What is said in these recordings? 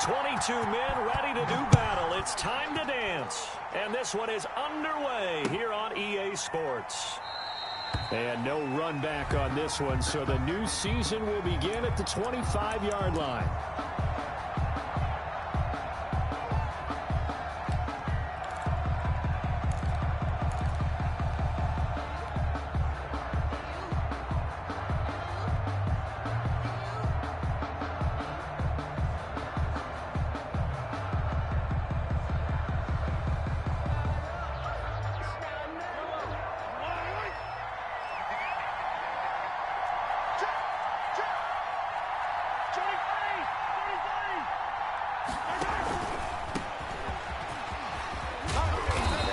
22 men ready to do battle. It's time to dance. And this one is underway here on EA Sports. And no run back on this one, so the new season will begin at the 25-yard line.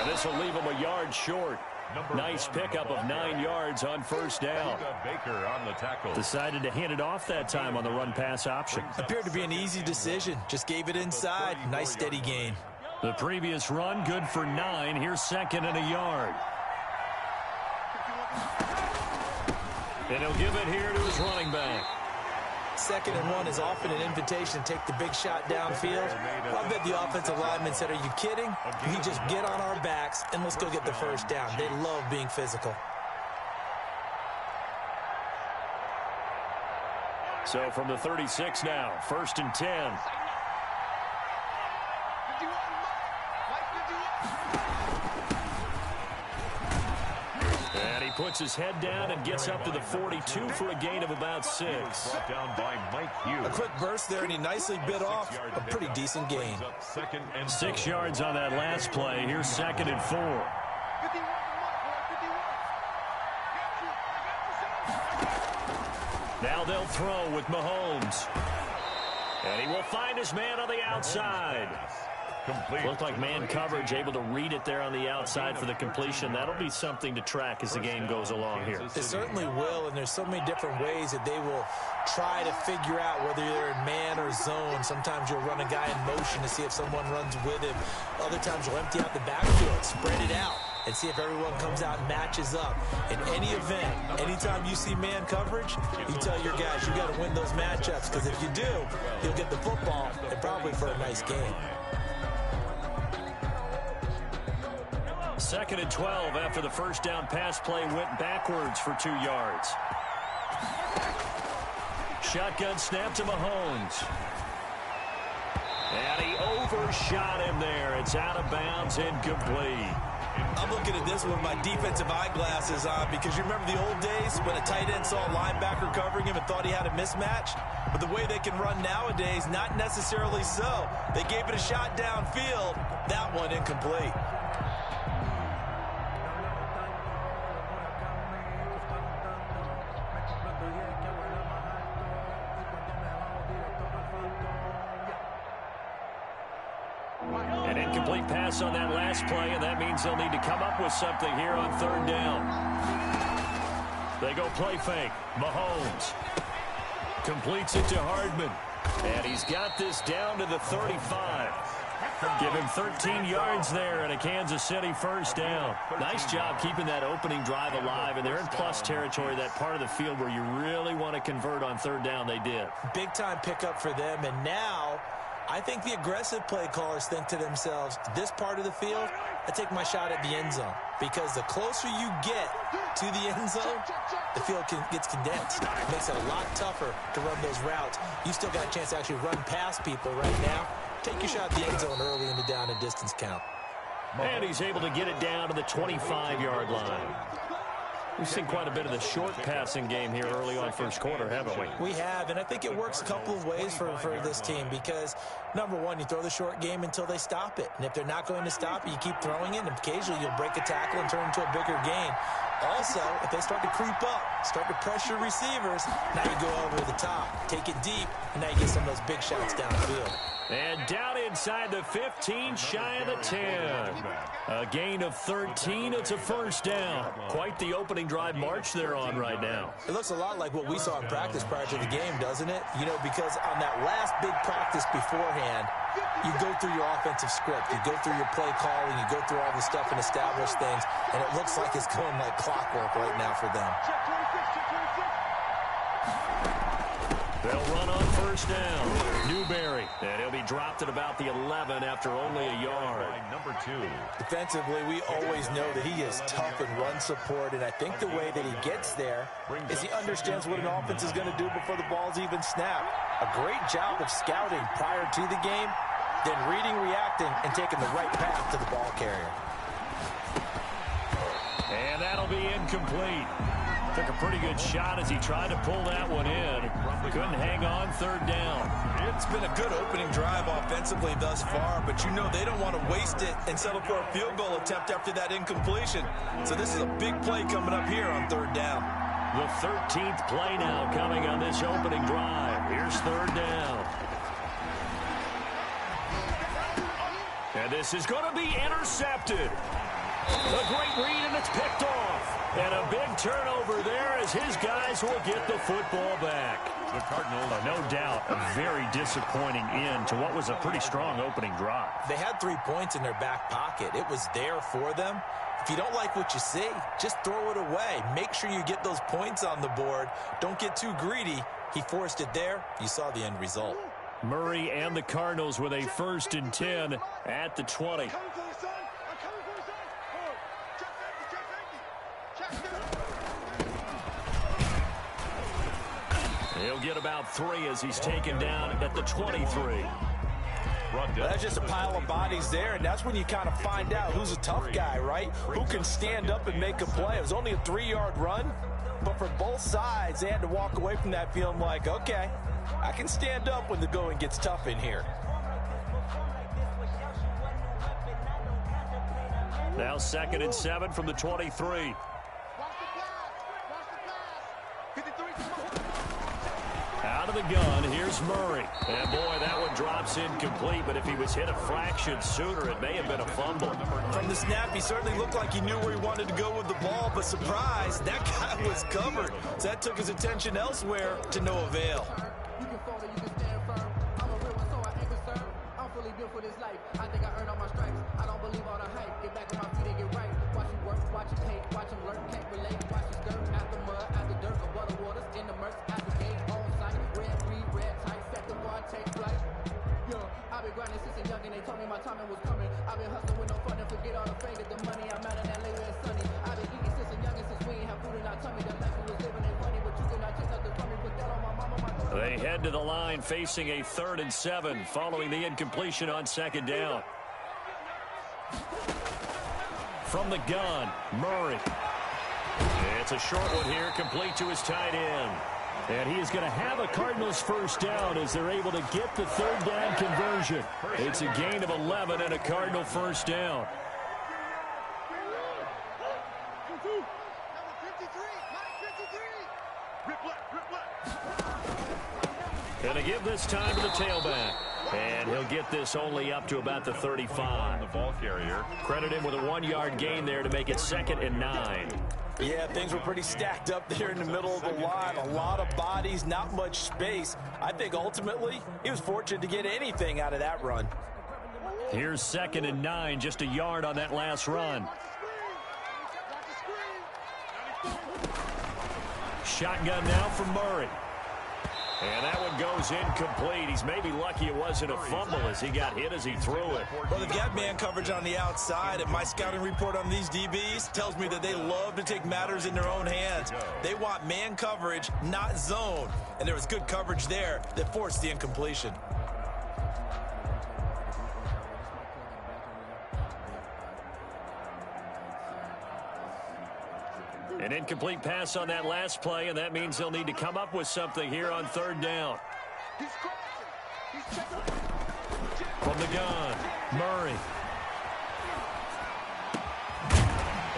This will leave him a yard short. Nice pickup of 9 yards on first down. Decided to hand it off that time on the run-pass option. Appeared to be an easy decision. Just gave it inside. Nice steady gain. The previous run good for 9. Here's second and a yard. And he'll give it here to his running back. Second and 1 is often an invitation to take the big shot downfield. I bet the offensive lineman said, are you kidding? We just get on our backs and let's go get the first down. They love being physical. So from the 36 now, 1st and 10. And he puts his head down and gets up to the 42 for a gain of about 6. A quick burst there, and he nicely bit off a pretty decent gain. 6 yards on that last play. Here's 2nd and 4. Now they'll throw with Mahomes. And he will find his man on the outside. Looked like man coverage, able to read it there on the outside for the completion. That'll be something to track as the game goes along here. It certainly will, and there's so many different ways that they will try to figure out whether they're in man or zone. Sometimes you'll run a guy in motion to see if someone runs with him. Other times you'll empty out the backfield, spread it out, and see if everyone comes out and matches up. In any event, anytime you see man coverage, you tell your guys you got to win those matchups, because if you do, you'll get the football and probably for a nice game. 2nd and 12 after the first down pass play went backwards for 2 yards. Shotgun snap to Mahomes. And he overshot him there. It's out of bounds, incomplete. I'm looking at this with my defensive eyeglasses on, because you remember the old days when a tight end saw a linebacker covering him and thought he had a mismatch? But the way they can run nowadays, not necessarily so. They gave it a shot downfield. That one incomplete. An incomplete pass on that last play, and that means they'll need to come up with something here on 3rd down. They go play fake. Mahomes completes it to Hardman, and he's got this down to the 35. Give him 13 yards there and a Kansas City first down. Nice job keeping that opening drive alive, and they're in plus territory, that part of the field where you really want to convert on 3rd down. They did. Big-time pickup for them, and now I think the aggressive play callers think to themselves, this part of the field, I take my shot at the end zone. Because the closer you get to the end zone, the field gets condensed. It makes it a lot tougher to run those routes. You still got a chance to actually run past people right now. Take your shot at the end zone early in the down and distance count. And he's able to get it down to the 25-yard line. We've seen quite a bit of the short passing game here early on first quarter, haven't we? We have, and I think it works a couple of ways for this team, because, number one, you throw the short game until they stop it. And if they're not going to stop it, you keep throwing it, and occasionally you'll break a tackle and turn into a bigger gain. Also, if they start to creep up, start to pressure receivers, now you go over the top, take it deep, and now you get some of those big shots downfield. And down inside the 15, shy of the 10. A gain of 13. It's a first down. Quite the opening drive march they're on right now. It looks a lot like what we saw in practice prior to the game, doesn't it? You know, because on that last big practice beforehand, you go through your offensive script. You go through your play calling. You go through all the stuff and establish things. And it looks like it's going like clockwork right now for them. They'll run on first down. Newberry. And he'll be dropped at about the 11 after only a yard. Number 2. Defensively, we always know that he is tough in run support, and I think the way that he gets there is he understands what an offense is going to do before the ball's even snapped. A great job of scouting prior to the game, then reading, reacting, and taking the right path to the ball carrier. And that'll be incomplete. Took a pretty good shot as he tried to pull that one in. Couldn't hang on third down. It's been a good opening drive offensively thus far, but you know they don't want to waste it and settle for a field goal attempt after that incompletion. So this is a big play coming up here on third down. The 13th play now coming on this opening drive. Here's third down. And this is going to be intercepted. A great read, and it's picked off. And a big turnover there as his guys will get the football back. The Cardinals, no doubt, a very disappointing end to what was a pretty strong opening drive. They had 3 points in their back pocket. It was there for them. If you don't like what you see, just throw it away. Make sure you get those points on the board. Don't get too greedy. He forced it there. You saw the end result. Murray and the Cardinals with a 1st and 10 at the 20. He'll get about 3 as he's taken down at the 23. That's just a pile of bodies there, and that's when you kind of find out who's a tough guy, right? Who can stand up and make a play. It was only a 3-yard run, but for both sides, they had to walk away from that feeling like, okay, I can stand up when the going gets tough in here. Now 2nd and 7 from the 23. Out of the gun, here's Murray. And boy, that one drops incomplete, but if he was hit a fraction sooner, it may have been a fumble. From the snap, he certainly looked like he knew where he wanted to go with the ball, but surprise, that guy was covered. So that took his attention elsewhere to no avail. You can fall or you can stand firm. I'm a real one, so I ain't concerned. I'm fully built for this life. I think I earned all my stripes. I don't believe all the hype. Get back on my feet and get right. Watch you work, watch you hate, watch him learn, can't relate. Watch you skirt out the mud, out the dirt, above the waters, in the murks, out the gate, on sight. Red, read, red, tight, set the bar, take flight. Yo, I've been grinding since a young and they told me my timing was coming. I've been hustling with no fun and forget all the fame, get the money. I'm out in that later and sunny. I've been eating since a young and since we ain't have food in our tummy. The life we was living ain't funny, but you cannot take nothing from me. Put that on my mama, my daughter. They head to the line facing a 3rd and 7 following the incompletion on 2nd down. From the gun, Murray. It's a short one here, complete to his tight end. And he is going to have a Cardinals 1st down as they're able to get the 3rd down conversion. It's a gain of 11 and a Cardinal 1st down. Going to give this time to the tailback. And he'll get this only up to about the 35. The ball carrier. Credit him with a 1-yard gain there to make it 2nd and 9. Yeah, things were pretty stacked up there in the middle of the line. A lot of bodies, not much space. I think ultimately he was fortunate to get anything out of that run. Here's 2nd and 9, just a yard on that last run. Shotgun now from Murray. And that one goes incomplete. He's maybe lucky it wasn't a fumble as he got hit as he threw it. Well, they've got man coverage on the outside, and my scouting report on these DBs tells me that they love to take matters in their own hands. They want man coverage, not zone. And there was good coverage there that forced the incompletion. An incomplete pass on that last play, and that means they'll need to come up with something here on 3rd down. From the gun, Murray.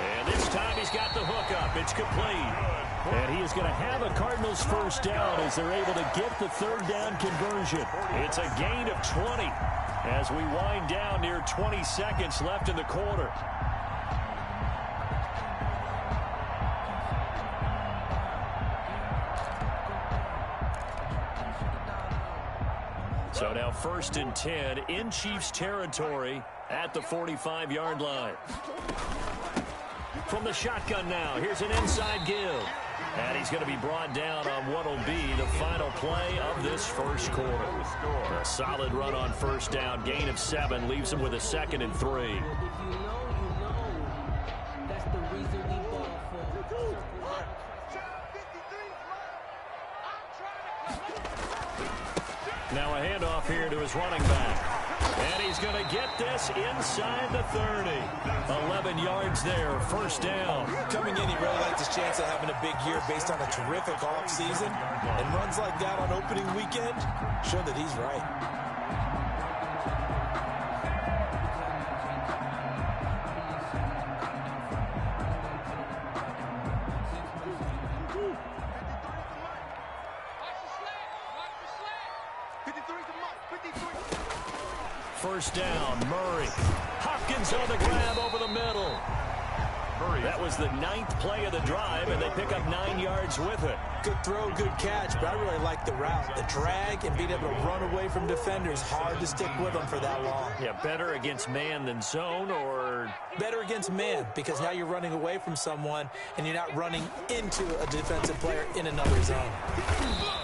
And this time he's got the hook up. It's complete. And he is going to have a Cardinals 1st down as they're able to get the 3rd down conversion. It's a gain of 20 as we wind down near 20 seconds left in the quarter. So now 1st and 10 in Chiefs territory at the 45-yard line. From the shotgun now, here's an inside give. And he's going to be brought down on what will be the final play of this first quarter. A solid run on first down. Gain of 7 leaves him with a 2nd and 3. If you know, you know. That's the reason we ball for. Now a handoff here to his running back. And he's going to get this inside the 30. 11 yards there, first down. Coming in, he really liked his chance of having a big year based on a terrific offseason. And runs like that on opening weekend show that he's right. First down, Murray. Hopkins on the grab over the middle. That was the 9th play of the drive, and they pick up 9 yards with it. Good throw, good catch, but I really like the route. The drag and being able to run away from defenders, hard to stick with them for that long. Yeah, better against man than zone, or? Better against man, because now you're running away from someone, and you're not running into a defensive player in another zone.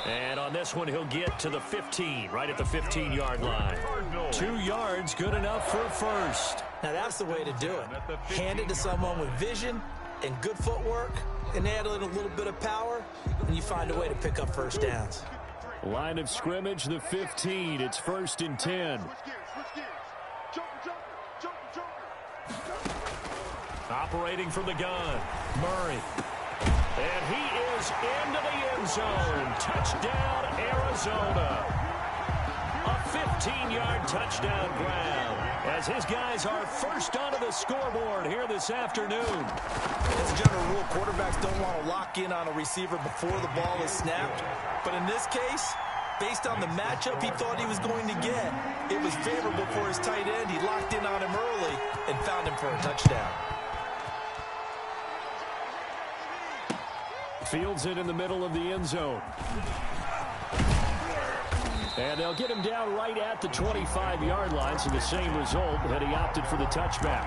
And on this one, he'll get to the 15, right at the 15-yard line. 2 yards, good enough for a first. Now that's the way to do it. Hand it to someone with vision and good footwork, and add in a little bit of power, and you find a way to pick up first downs. Line of scrimmage, the 15. It's 1st and 10. Operating from the gun, Murray. And he is into the end zone. Touchdown, Arizona. A 15-yard touchdown grab as his guys are first onto the scoreboard here this afternoon. As a general rule, quarterbacks don't want to lock in on a receiver before the ball is snapped. But in this case, based on the matchup he thought he was going to get, it was favorable for his tight end. He locked in on him early and found him for a touchdown. Fields it in the middle of the end zone. And they'll get him down right at the 25-yard line, so the same result had he opted for the touchback.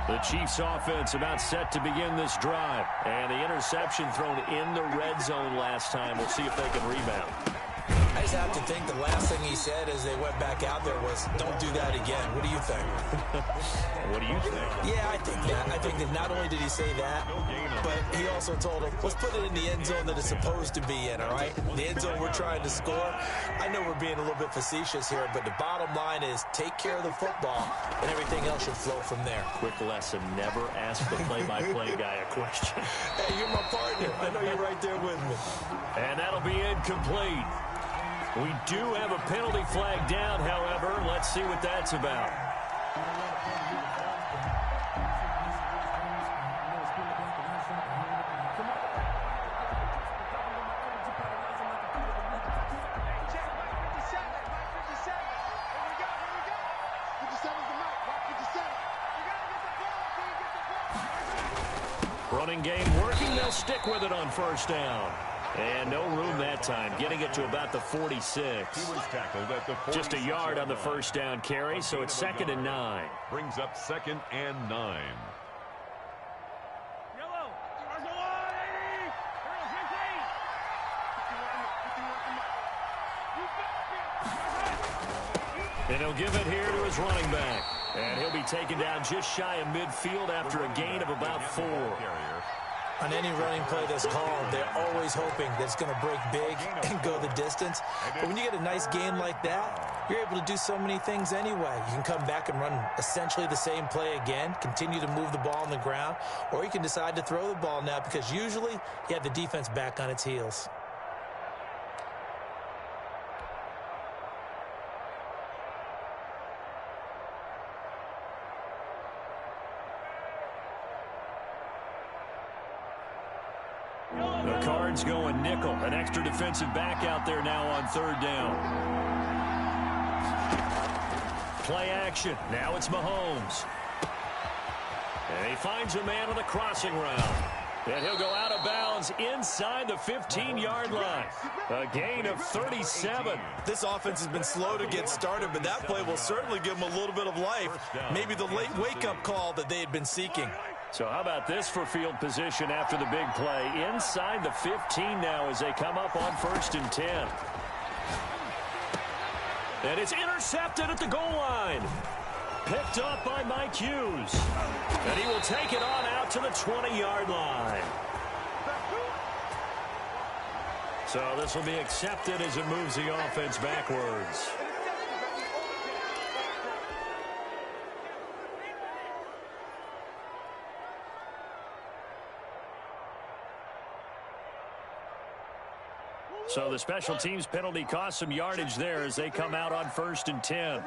The Chiefs offense about set to begin this drive. And the interception thrown in the red zone last time. We'll see if they can rebound. I just have to think the last thing he said as they went back out there was, don't do that again. What do you think? What do you think? Yeah, I think that. I think that not only did he say that, but he also told him, let's put it in the end zone that it's supposed to be in, all right? The end zone we're trying to score. I know we're being a little bit facetious here, but the bottom line is take care of the football, and everything else should flow from there. Quick lesson, never ask the play-by-play guy a question. Hey, you're my partner. I know you're right there with me. And that'll be incomplete. We do have a penalty flag down, however. Let's see what that's about. Running game working. They'll stick with it on first down. And no room that time, getting it to about the 46. He was tackled at the 46. Just a yard on the first down carry, so it's 2nd and 9. Brings up 2nd and 9. And he'll give it here to his running back. And he'll be taken down just shy of midfield after a gain of about 4. On any running play that's called, they're always hoping that it's going to break big and go the distance. But when you get a nice gain like that, you're able to do so many things anyway. You can come back and run essentially the same play again, continue to move the ball on the ground, or you can decide to throw the ball now because usually you have the defense back on its heels. The Cards going nickel. An extra defensive back out there now on 3rd down. Play action. Now it's Mahomes. And he finds a man on the crossing route. And he'll go out of bounds downs inside the 15-yard line. A gain of 37. This offense has been slow to get started, but that play will certainly give them a little bit of life. Maybe the late wake-up call that they had been seeking. So how about this for field position after the big play? Inside the 15 now as they come up on 1st and 10. And it's intercepted at the goal line. Picked up by Mike Hughes. And he will take it on out to the 20-yard line. So this will be accepted as it moves the offense backwards. So the special teams penalty cost some yardage there as they come out on 1st and 10.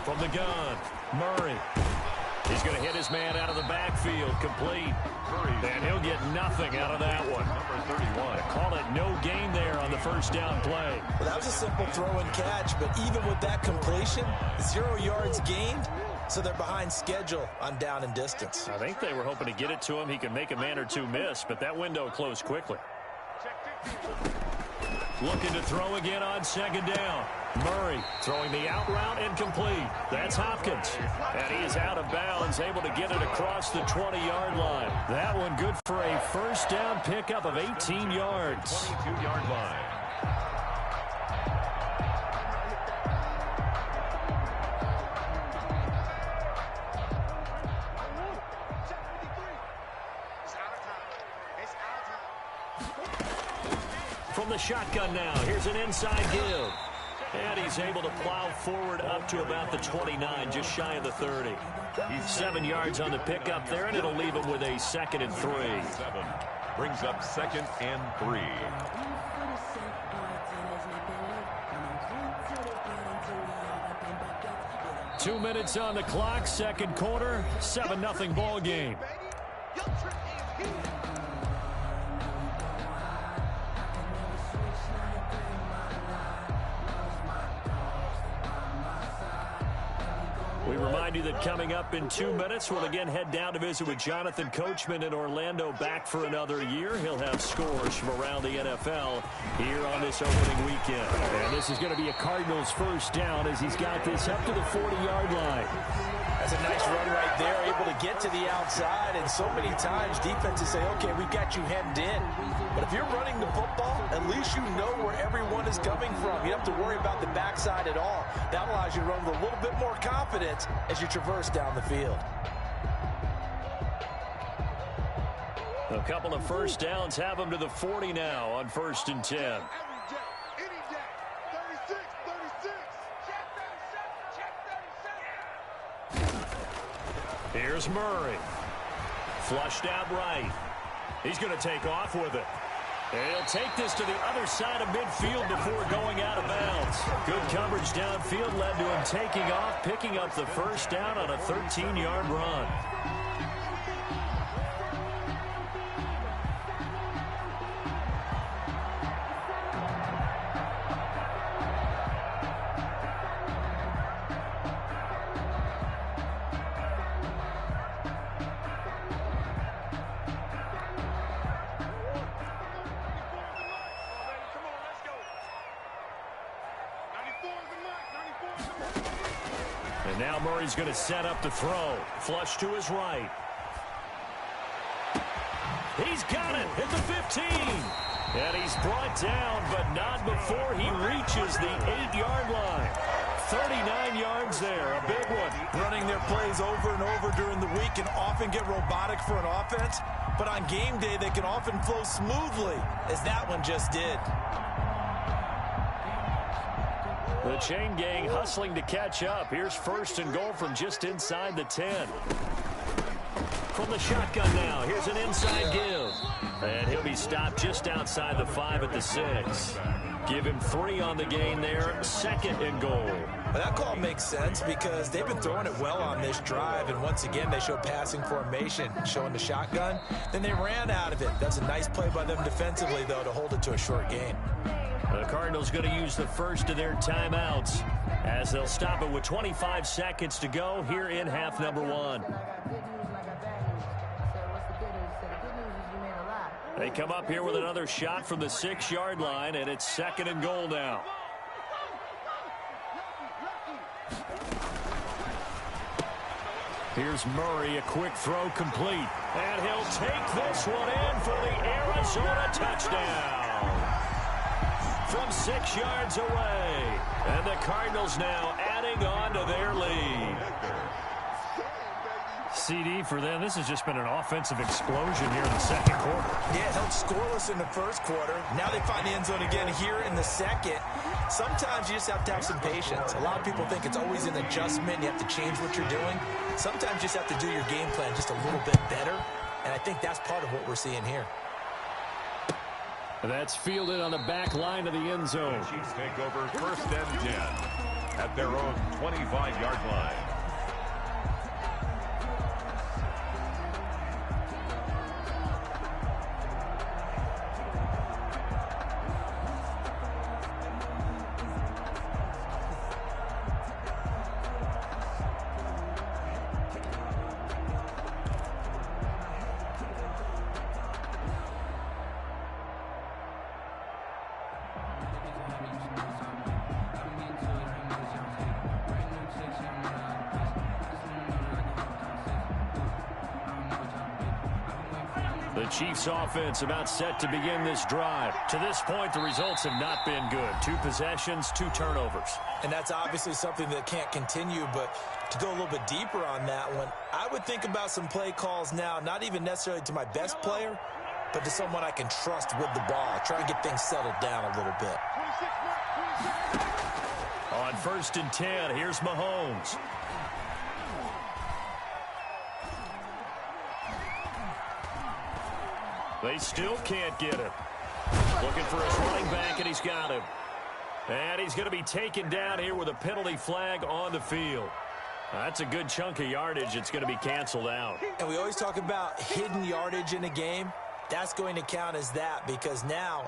From the gun, Murray. He's going to hit his man out of the backfield, complete. And he'll get nothing out of that one. Number 31. Call it no gain there on the first down play. Well, that was a simple throw and catch, but even with that completion, 0 yards gained, so they're behind schedule on down and distance. I think they were hoping to get it to him. He can make a man or two miss, but that window closed quickly. Looking to throw again on 2nd down. Murray throwing the out route incomplete. That's Hopkins. And he is out of bounds, able to get it across the 20-yard line. That one good for a first down pickup of 18 yards. 22-yard line. From the shotgun now, here's an inside give. And he's able to plow forward up to about the 29, just shy of the 30. 7 yards on the pickup there, and it'll leave him with a 2nd and 3. 7 brings up 2nd and 3. Two minutes on the clock, second quarter, 7-0 ball game. We remind you that coming up in 2 minutes, we'll again head down to visit with Jonathan Coachman in Orlando, back for another year. He'll have scores from around the NFL here on this opening weekend. And this is going to be a Cardinals first down as he's got this up to the 40-yard line. That's a nice run right there, able to get to the outside, and so many times defenses say, okay, we've got you hemmed in. But if you're running the football, at least you know where everyone is coming from. You don't have to worry about the backside at all. That allows you to run with a little bit more confidence as you traverse down the field. A couple of first downs have them to the 40 now on 1st and 10. Here's Murray. Flushed out right. He's going to take off with it. And he'll take this to the other side of midfield before going out of bounds. Good coverage downfield led to him taking off, picking up the first down on a 13-yard run. And now Murray's going to set up the throw. Flush to his right. He's got it at the 15. And he's brought down, but not before he reaches the 8-yard line. 39 yards there, a big one. Running their plays over and over during the week can often get robotic for an offense, but on game day they can often flow smoothly, as that one just did. The chain gang hustling to catch up. Here's 1st and goal from just inside the 10. From the shotgun now, here's an inside give. And he'll be stopped just outside the 5 at the 6. Give him 3 on the gain there, 2nd and goal. Well, that call makes sense because they've been throwing it well on this drive, and once again they show passing formation, showing the shotgun. Then they ran out of it. That's a nice play by them defensively, though, to hold it to a short gain. The Cardinals going to use the first of their timeouts as they'll stop it with 25 seconds to go here in half number 1. They come up here with another shot from the 6-yard line, and it's 2nd and goal now. Here's Murray, a quick throw complete. And he'll take this one in for the Arizona touchdown. From 6 yards away. And the Cardinals now adding on to their lead. CD for them. This has just been an offensive explosion here in the second quarter. Yeah, held scoreless in the first quarter. Now they find the end zone again here in the second. Sometimes you just have to have some patience. A lot of people think it's always an adjustment. You have to change what you're doing. Sometimes you just have to do your game plan just a little bit better. And I think that's part of what we're seeing here. That's fielded on the back line of the end zone. The Chiefs take over 1st and 10 at their own 25-yard line. The Chiefs offense about set to begin this drive. To this point, the results have not been good. 2 possessions, 2 turnovers. And that's obviously something that can't continue, but to go a little bit deeper on that one, I would think about some play calls now, not even necessarily to my best player, but to someone I can trust with the ball. Try and get things settled down a little bit. On 1st and 10, here's Mahomes. They still can't get him. Looking for his running back, and he's got him. And he's going to be taken down here with a penalty flag on the field. That's a good chunk of yardage. It's going to be canceled out. And we always talk about hidden yardage in a game. That's going to count as that because now